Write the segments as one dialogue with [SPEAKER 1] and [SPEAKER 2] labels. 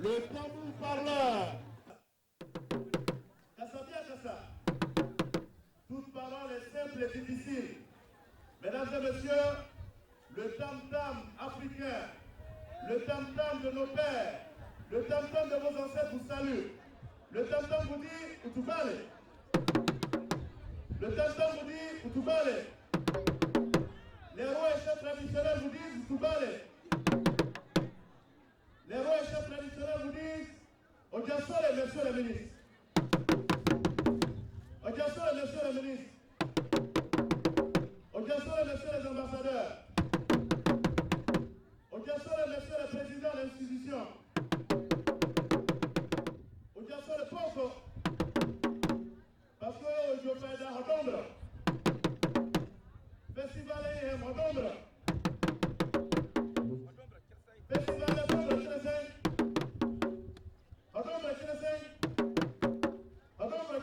[SPEAKER 1] Le tambour parleur. Kassa. Toute parole est simple et difficile. Mesdames et messieurs, le tam-tam africain, le tam-tam de nos pères, le tam-tam de vos ancêtres vous salue. Le tam-tam vous dit Utubale. Le tam-tam vous dit Utubale. Les rois et chefs traditionnels vous disent Utubale. Les rois et chefs traditionnels vous disent Odiasole, messieurs les ministres. Odiasole, messieurs les ministres. Odiasole, messieurs les ambassadeurs. Odiasole, messieurs les présidents d'institutions. Odiasole, poco. Parce que je fais d'un redondre. Festival et redondre. Festival de redondre, Redondre,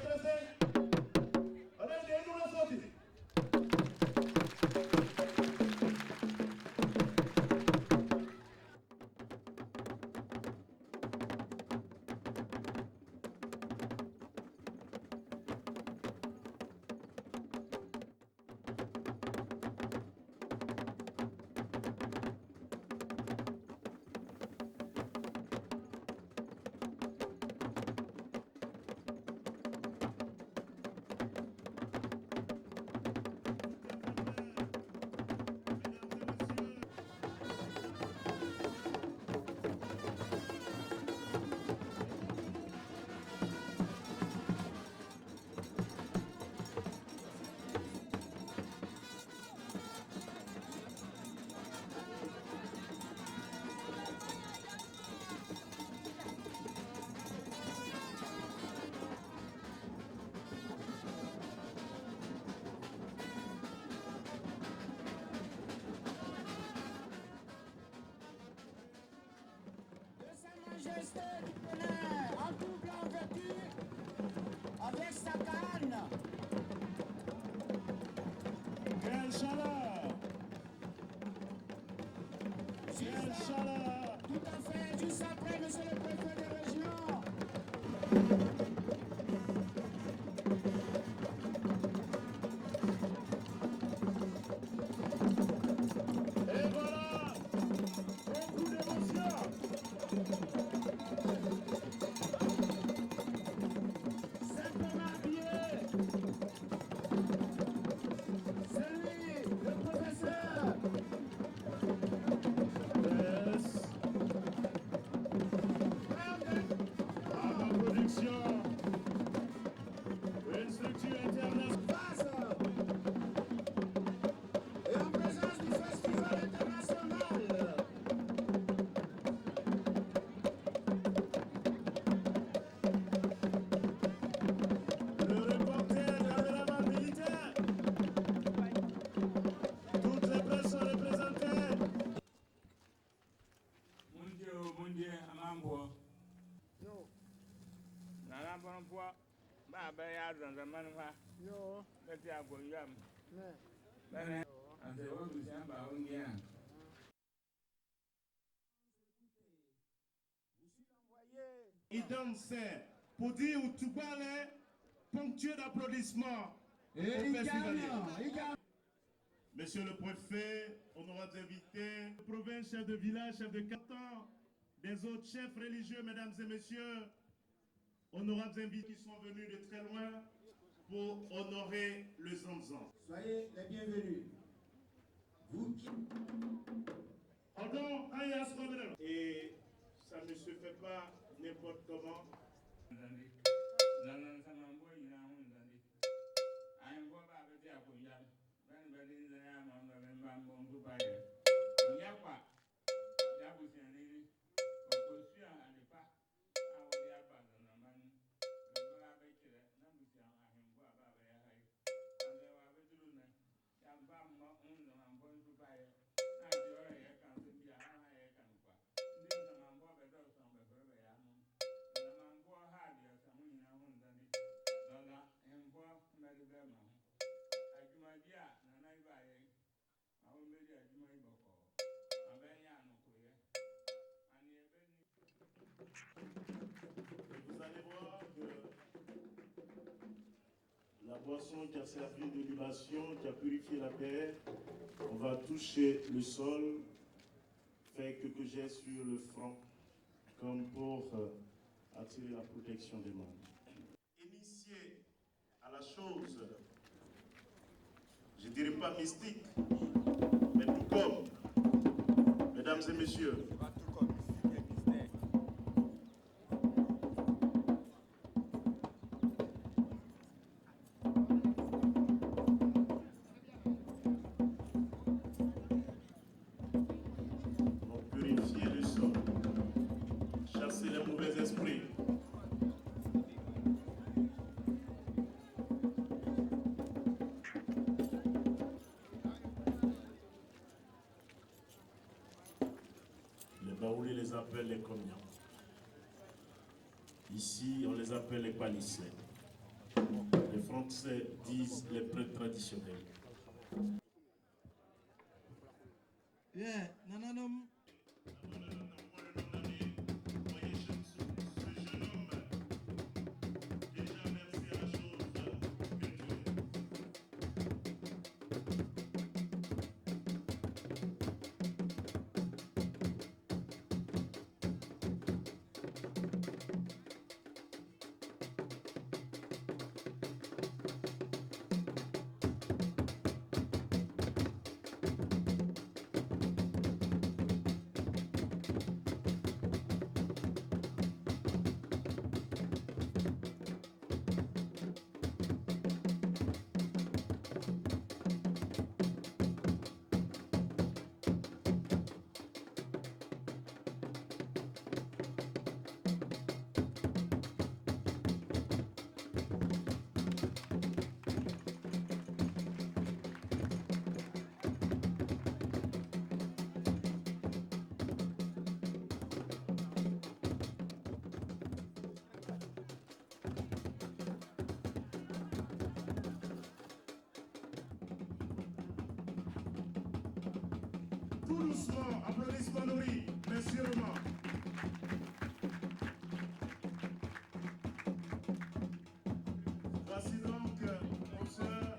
[SPEAKER 2] Majesté du bonheur, en double en vertu, avec sa canne.
[SPEAKER 1] Quelle chaleur! Quelle chaleur!
[SPEAKER 2] Tout à fait, juste après, monsieur le préfet de région.
[SPEAKER 1] Et voilà! Beaucoup d'émotion!
[SPEAKER 2] Simplement habillé. C'est lui, le professeur.
[SPEAKER 1] Yes! À ma production, une structure internationale.
[SPEAKER 2] Face. Et en présence du Festival international.
[SPEAKER 1] Le reporter caméraman militaire. Toutes les presses sont représentées.
[SPEAKER 3] Mon Dieu, à Mambo.
[SPEAKER 2] Yo,
[SPEAKER 3] Nana Bonpoa, Baba dans un manua,
[SPEAKER 2] yo,
[SPEAKER 3] let you go yam.
[SPEAKER 2] mais.
[SPEAKER 3] And the old December on Yan.
[SPEAKER 1] Il dansait pour dire Utubale, ponctué d'applaudissements au festivalier. Monsieur le préfet, honorables invités, province, chef de village, chef de canton, des autres chefs religieux, mesdames et messieurs, honorables invités qui sont venus de très loin pour honorer le Zamzam.
[SPEAKER 2] Soyez les bienvenus. Vous qui...
[SPEAKER 1] Pardon, et ça ne se fait pas n'importe comment. la boisson qui a servi de libation, qui a purifié la terre, on va toucher le sol, faire quelques gestes sur le front, comme pour attirer la protection des membres. Initié à la chose, je ne dirais pas mystique, mais tout comme, mesdames et messieurs, les appelle les comians. Ici, on les appelle les palissés. Les Français disent les prêtres traditionnels.
[SPEAKER 4] Yeah, nananum.
[SPEAKER 1] Tout doucement, applaudissements nourris, mais sûrement. Voici donc, aux sœurs,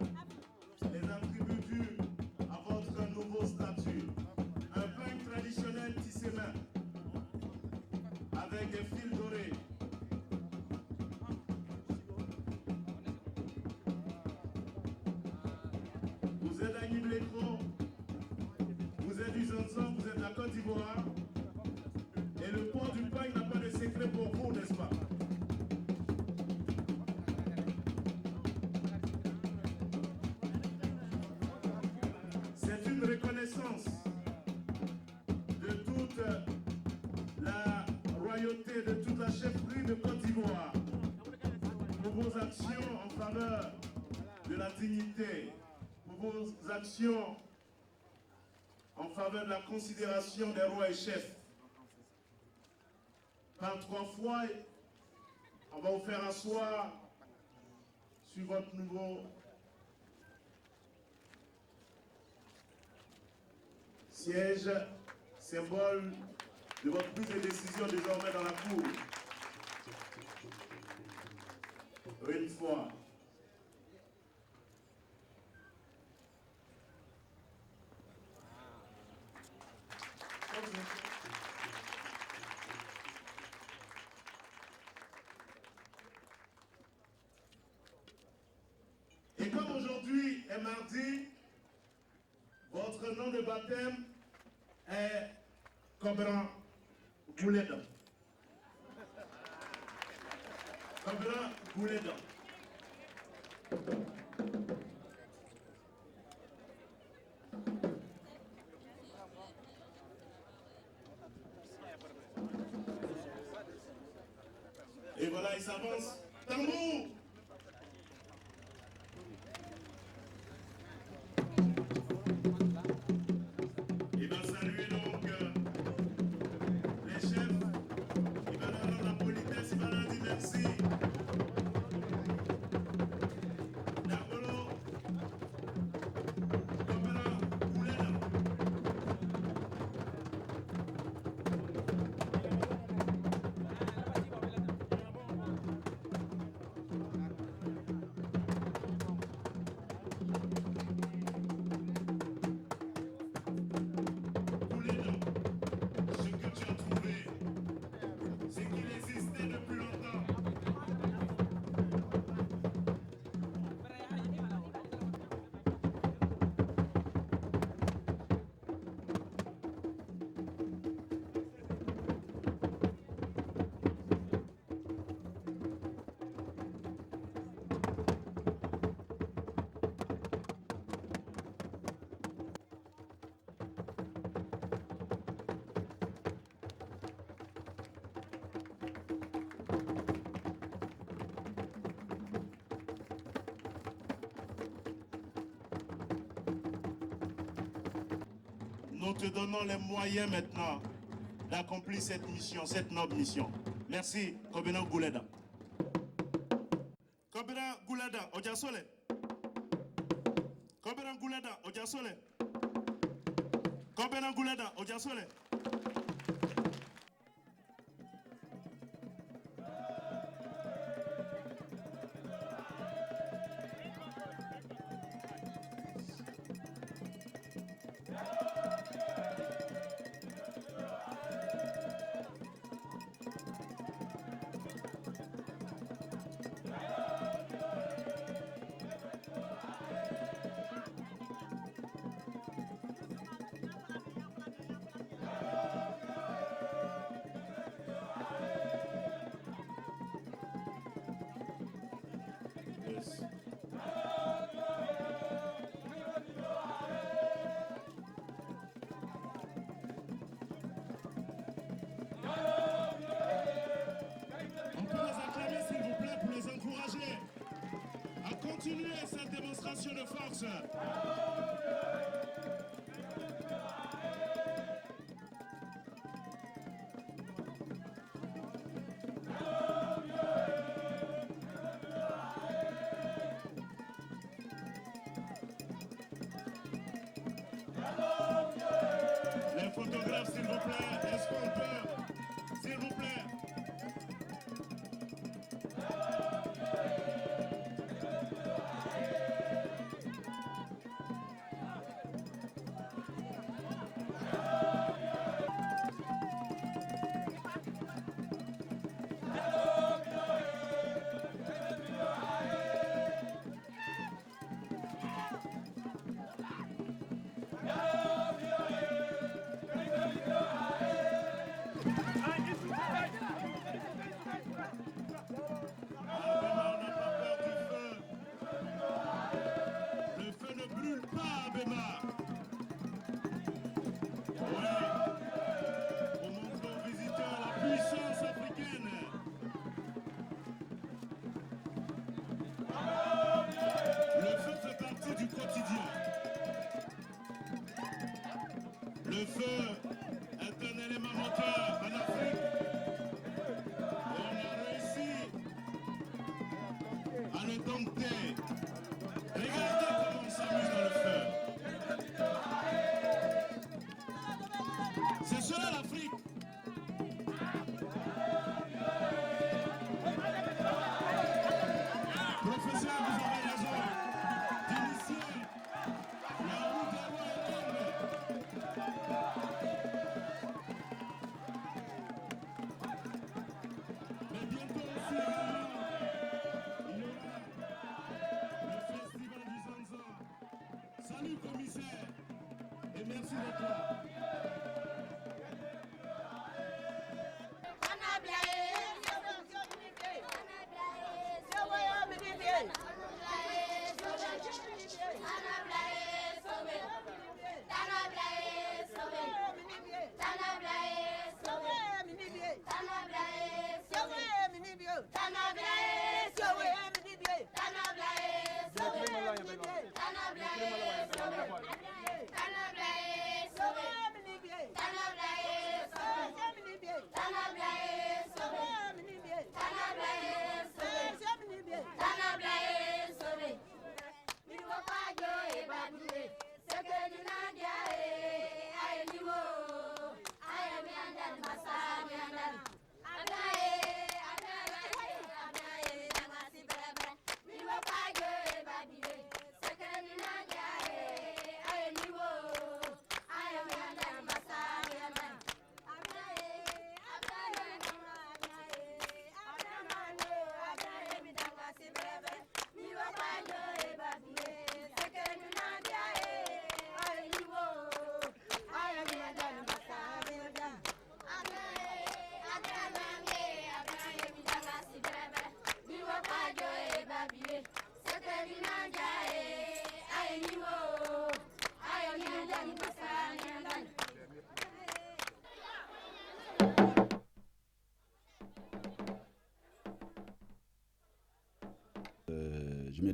[SPEAKER 1] les attributs à votre nouveau statut. Un pain traditionnel tissé main, avec des fils dorés. Vous êtes à Nibléco, vous êtes du Zanzan, vous êtes de la Côte d'Ivoire. Et le port du pain n'a pas de secret pour vous, n'est-ce pas? C'est une reconnaissance de toute la royauté, de toute la chefferie de Côte d'Ivoire pour vos actions en faveur de la dignité, pour vos actions en faveur de la considération des rois et chefs. Par 3 fois, on va vous faire asseoir sur votre nouveau siège, symbole de votre prise de décision désormais dans la cour. Une fois. Et comme aujourd'hui est mardi, votre nom de baptême est Cobran Goulédan. Cobran Goulédan. Et voilà, il s'avance. Tambour! Il va saluer donc les chefs. Il va leur rendre la politesse, il va leur dire merci. D'Arbolo, Cobran Goulédan. nous te donnons les moyens maintenant d'accomplir cette mission, cette noble mission. Merci, Kobena Gouleda. Kobena Gouleda, Ojasole. Kobena Gouleda, Ojasole. Kobena Gouleda, Ojasole. Continuez cette démonstration de force. Les photographes, s'il vous plaît, est-ce qu'on peut, s'il vous plaît. Le feu est un élément moteur en Afrique. Et on a réussi à le dompter. Regardez comment on s'amuse dans le feu. C'est cela l'Afrique. Professeur, vous avez raison d'initier la route des rois et mais bientôt aussi, il y aura le festival du Zanzan. Salut commissaire et merci d'être là.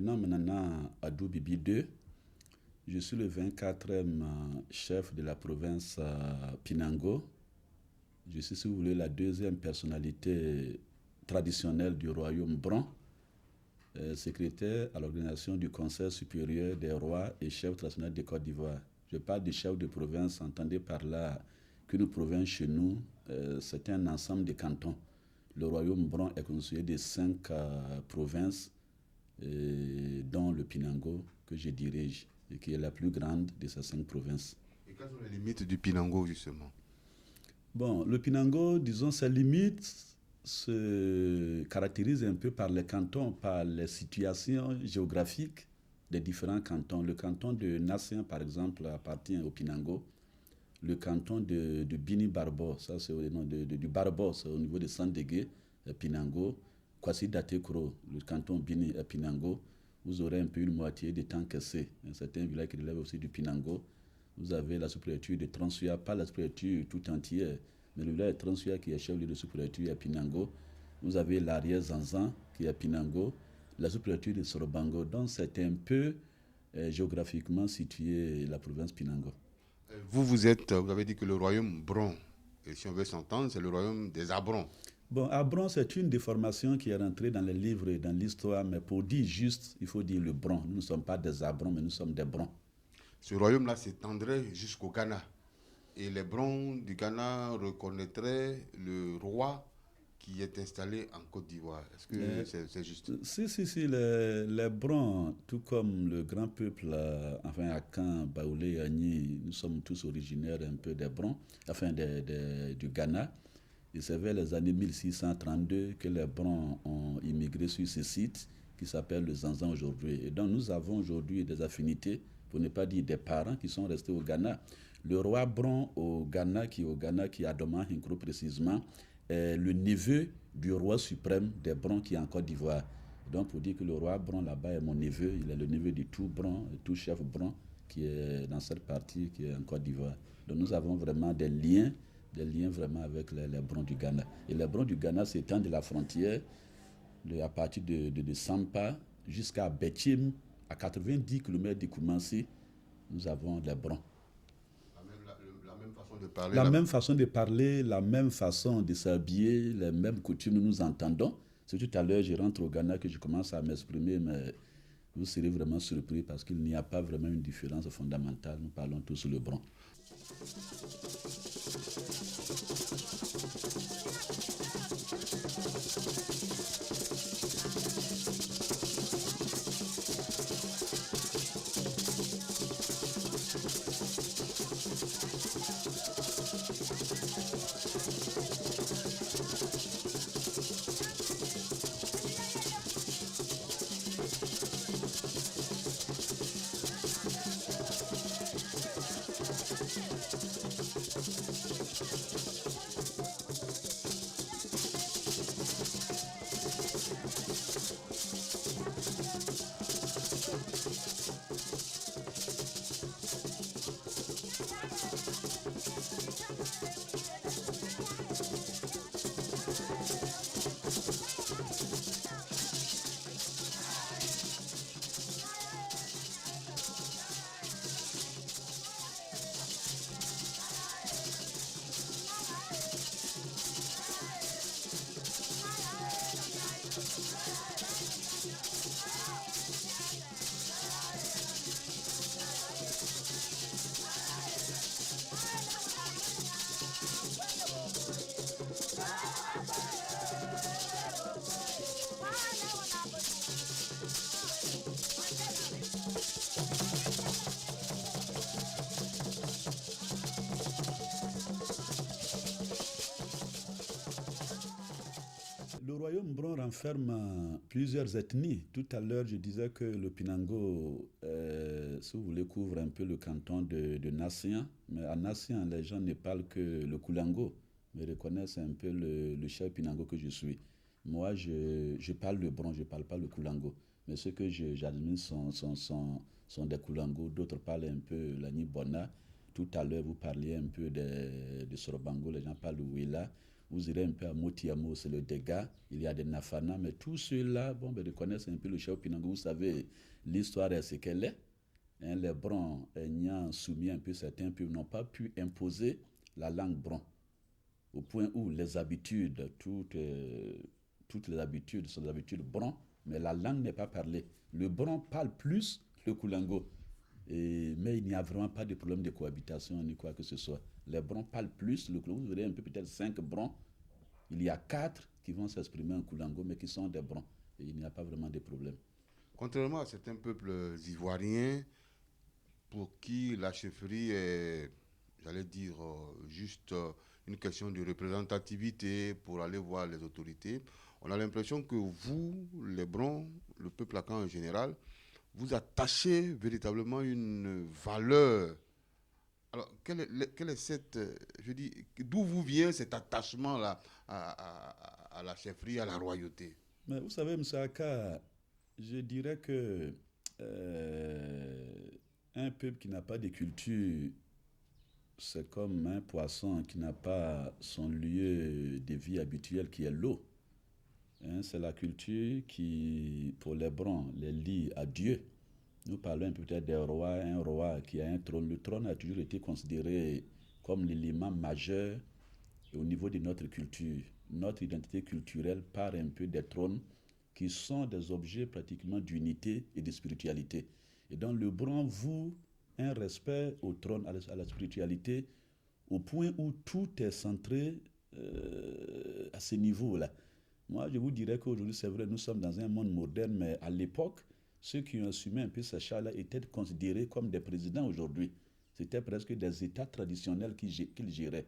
[SPEAKER 5] Maintenant, Adou Bibi 2, je suis le 24e chef de la province Pinango. Je suis, si vous voulez, la deuxième personnalité traditionnelle du royaume Bron, secrétaire à l'organisation du Conseil supérieur des rois et chefs traditionnels de Côte d'Ivoire. Je parle du chef de province, entendez par là qu'une province chez nous, c'est un ensemble de cantons. Le royaume Bron est constitué de 5 provinces, dont le Pinango, que je dirige, et qui est la plus grande de ces 5 provinces.
[SPEAKER 6] Et quelles sont les limites du Pinango, justement?
[SPEAKER 5] Bon, le Pinango, disons, ses limites se caractérisent un peu par les cantons, par les situations géographiques des différents cantons. Le canton de Nassien, par exemple, appartient au Pinango. Le canton de Bini-Barbo, ça c'est au nom du Barbo, c'est au niveau de Sandégué, Pinango. Kwasi Datekro, le canton Bini et Pinango, vous aurez un peu une moitié des temps que c'est. Un certain village qui relève aussi du Pinango. Vous avez la sous-préfecture de Transua, pas la sous-préfecture tout entière, mais le village de Transua qui est chef-lieu de sous-préfecture à Pinango. Vous avez l'arrière Zanzan qui est à Pinango, la sous-préfecture de Sorobango. Donc c'est un peu géographiquement situé la province Pinango.
[SPEAKER 6] Vous avez dit que le royaume Bron, et si on veut s'entendre, c'est le royaume des Abrons.
[SPEAKER 5] Bon, Abron, c'est une déformation qui est rentrée dans les livres et dans l'histoire, mais pour dire juste, il faut dire le Bron. Nous ne sommes pas des Abrons, mais nous sommes des Brons.
[SPEAKER 6] Ce royaume-là s'étendrait jusqu'au Ghana. Et les Brons du Ghana reconnaîtraient le roi qui est installé en Côte d'Ivoire. Est-ce que c'est juste?
[SPEAKER 5] Si. Les Brons, tout comme le grand peuple, enfin Akan, Baoulé, Agni, nous sommes tous originaires un peu des Brons, enfin du Ghana. Et c'est vers les années 1632 que les Brons ont immigré sur ce site qui s'appelle le Zanzan aujourd'hui. Et donc nous avons aujourd'hui des affinités, pour ne pas dire des parents, qui sont restés au Ghana. Le roi Bron au Ghana, qui a Adoma Hinkro précisément, est le neveu du roi suprême des Brons qui est en Côte d'Ivoire. Donc pour dire que le roi Bron là-bas est mon neveu, il est le neveu du tout Bron, tout chef Bron qui est dans cette partie qui est en Côte d'Ivoire. Donc nous avons vraiment des liens vraiment avec les Brons du Ghana. Et les Brons du Ghana s'étendent de la frontière à partir de Sampa jusqu'à Betim, à 90 km de Koumansi, nous avons les Brons.
[SPEAKER 6] La même façon de parler.
[SPEAKER 5] Même façon de parler, la même façon de s'habiller, les mêmes coutumes, nous entendons. C'est tout à l'heure, je rentre au Ghana que je commence à m'exprimer, mais vous serez vraiment surpris parce qu'il n'y a pas vraiment une différence fondamentale. Nous parlons tous le Bron. Le royaume Bron renferme plusieurs ethnies. Tout à l'heure, je disais que le Pinango, si vous voulez, couvre un peu le canton de Nassien. Mais à Nassien, les gens ne parlent que le Koulango, mais reconnaissent un peu le chef Pinango que je suis. Moi, je parle le Bron, je ne parle pas le Koulango. Mais ceux que j'admire sont des Koulango. D'autres parlent un peu la Nibona. Tout à l'heure, vous parliez un peu de Sorobango, les gens parlent le Willa. Vous irez un peu à Motiamo, c'est le Dega. Il y a des Nafana, mais tous ceux-là, reconnaissent un peu le chef Pinango. Vous savez, l'histoire est ce qu'elle est. Hein, les Brons, ayant soumis un peu certains peuples, n'ont pas pu imposer la langue Bron, au point où les habitudes, toutes les habitudes sont des habitudes Bron, mais la langue n'est pas parlée. Le Bron parle plus le Koulango, mais il n'y a vraiment pas de problème de cohabitation ni quoi que ce soit. Les Brons parlent plus le Koulango. Vous verrez un peu peut-être 5 Brons. Il y a 4 qui vont s'exprimer en Koulango, mais qui sont des Brons. Et il n'y a pas vraiment de problème.
[SPEAKER 6] Contrairement à certains peuples ivoiriens, pour qui la chefferie est, j'allais dire, juste une question de représentativité pour aller voir les autorités, on a l'impression que vous, les Brons, le peuple akan en général, vous attachez véritablement une valeur. Alors, quelle est cette, je dis, d'où vous vient cet attachement-là à la chefferie, à la royauté?
[SPEAKER 5] Mais vous savez, M. Aka, je dirais que un peuple qui n'a pas de culture, c'est comme un poisson qui n'a pas son lieu de vie habituel qui est l'eau. Hein, c'est la culture qui, pour les Brons, les lie à Dieu. Nous parlons peut-être des rois, un roi qui a un trône. Le trône a toujours été considéré comme l'élément majeur au niveau de notre culture. Notre identité culturelle part un peu des trônes qui sont des objets pratiquement d'unité et de spiritualité. Et donc le Bron voue un respect au trône, à la spiritualité, au point où tout est centré à ce niveau-là. Moi, je vous dirais qu'aujourd'hui, c'est vrai, nous sommes dans un monde moderne, mais à l'époque, ceux qui ont assumé un peu ces chars-là étaient considérés comme des présidents aujourd'hui. C'était presque des États traditionnels qu'ils géraient.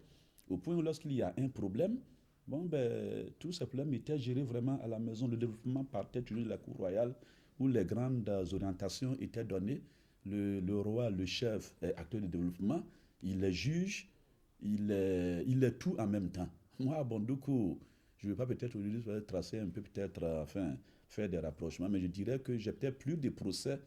[SPEAKER 5] Au point où lorsqu'il y a un problème, tout ce problème était géré vraiment à la maison. Le développement partait toujours de la cour royale où les grandes orientations étaient données. Le roi, le chef, est acteur de développement, il est juge, il est tout en même temps. Moi, Bondoukou, je ne vais pas peut-être tracer un peu, faire des rapprochements, mais je dirais que j'ai peut-être plus de procès